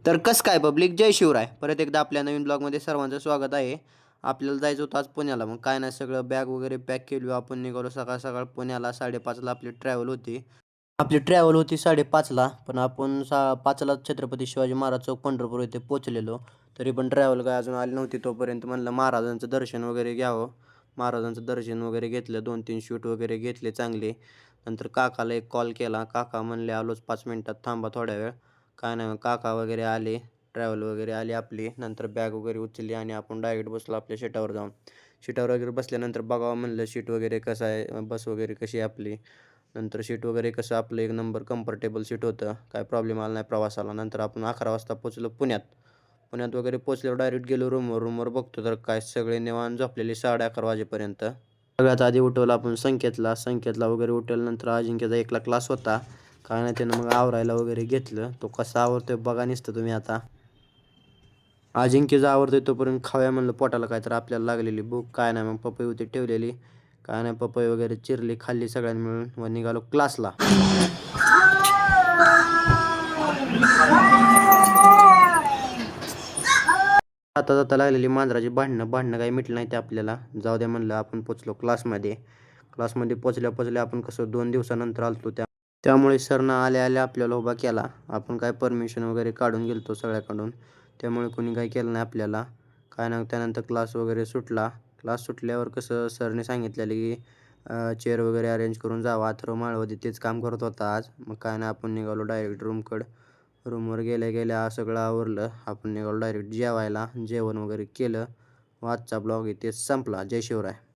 तर कसं काय पब्लिक, जय शिवराय. परत एकदा आपल्या नवीन ब्लॉगमध्ये सर्वांचं स्वागत आहे. आपल्याला जायचं होतं आज पुण्याला. मग काय नाही, सगळं बॅग वगैरे पॅक केली. आपण निघालो सकाळ-सकाळ पुण्याला. 5:30ला आपली ट्रॅव्हल होती. आपली ट्रॅव्हल होती 5:30ला, पण आपण 5ला छत्रपती शिवाजी महाराज चौक पंढरपूर येथे पोहोचलेलो. तरी पण ट्रॅव्हल काय अजून आली नव्हती. तोपर्यंत म्हणलं महाराजांचं दर्शन वगैरे घ्यावं. महाराजांचं दर्शन वगैरे घेतलं. 2-3 शूट वगैरे घेतले चांगले. नंतर काकाला एक कॉल केला. काका म्हणले, "आलोच 5 मिनिटात, थांबा थोड्या वेळ." काय नाही, मग काका वगैरे आले. ट्रॅव्हल वगैरे आली आपली. नंतर बॅग वगैरे उचलली आणि आपण डायरेक्ट बसलो आपल्या सीटावर जाऊन. सीटावर वगैरे बसल्यानंतर बघावं म्हणलं सीट वगैरे कसं आहे, बस वगैरे कशी आहे आपली. नंतर सीट वगैरे कसं आपलं एक नंबर कम्फर्टेबल सीट होतं. काय प्रॉब्लेम आला नाही प्रवासाला. नंतर आपण 11 वाजता पोहोचलो पुण्यात. पुण्यात वगैरे पोहोचल्यावर डायरेक्ट गेलो रूमवर. रूमवर बघतो तर काय सगळे निवांत झोपलेले 11:30 वाजेपर्यंत. सगळ्यात आधी उठवलं आपण संकेतला. संकेतला वगैरे उठवल्यानंतर अजिंक्यचा एकला क्लास होता. काय नाही, त्यानं मग आवरायला वगैरे घेतलं. तो कसा आवरतोय बघा नुसतं तुम्ही आता. अजिंक्यचा आवरतोय तोपर्यंत खाऊया म्हणलं, पोटाला काय तर आपल्याला लागलेली भूक. काय नाही, मग पपई होती ठेवलेली. काय नाही, पपई वगैरे चिरली, खाल्ली सगळ्यांनी मिळून व निघालो क्लासला. जाता जाता लागलेली मांजराची भांडणं भांडणं काही मिटलं नाही ते आपल्याला. जाऊ द्या म्हणलं, आपण पोचलो क्लासमध्ये. क्लासमध्ये पोचल्या पोचल्या आपण कसं 2 दिवसानंतर आलतो त्यामुळे सरनं आल्या आल्या आपल्याला उभा केला. आपण काय परमिशन वगैरे काढून गेलतो सगळ्याकडून. त्यामुळे कोणी काही केलं नाही आपल्याला. काय नाही, त्यानंतर क्लास वगैरे सुटला. क्लास सुटल्यावर कसं सरने सांगितलेलं की चेअर वगैरे अरेंज करून जावा. अथर्व माळवदी तेच काम करत होता आज. मग काय नाही, आपण निघालो डायरेक्ट रूमकडं. रूमवर गेल्या गेल्या सगळं आवरलं. आपण निघालो डायरेक्ट जेवायला. जेवण वगैरे केलं. व आजचा ब्लॉग इथे संपला. जय शिवराय.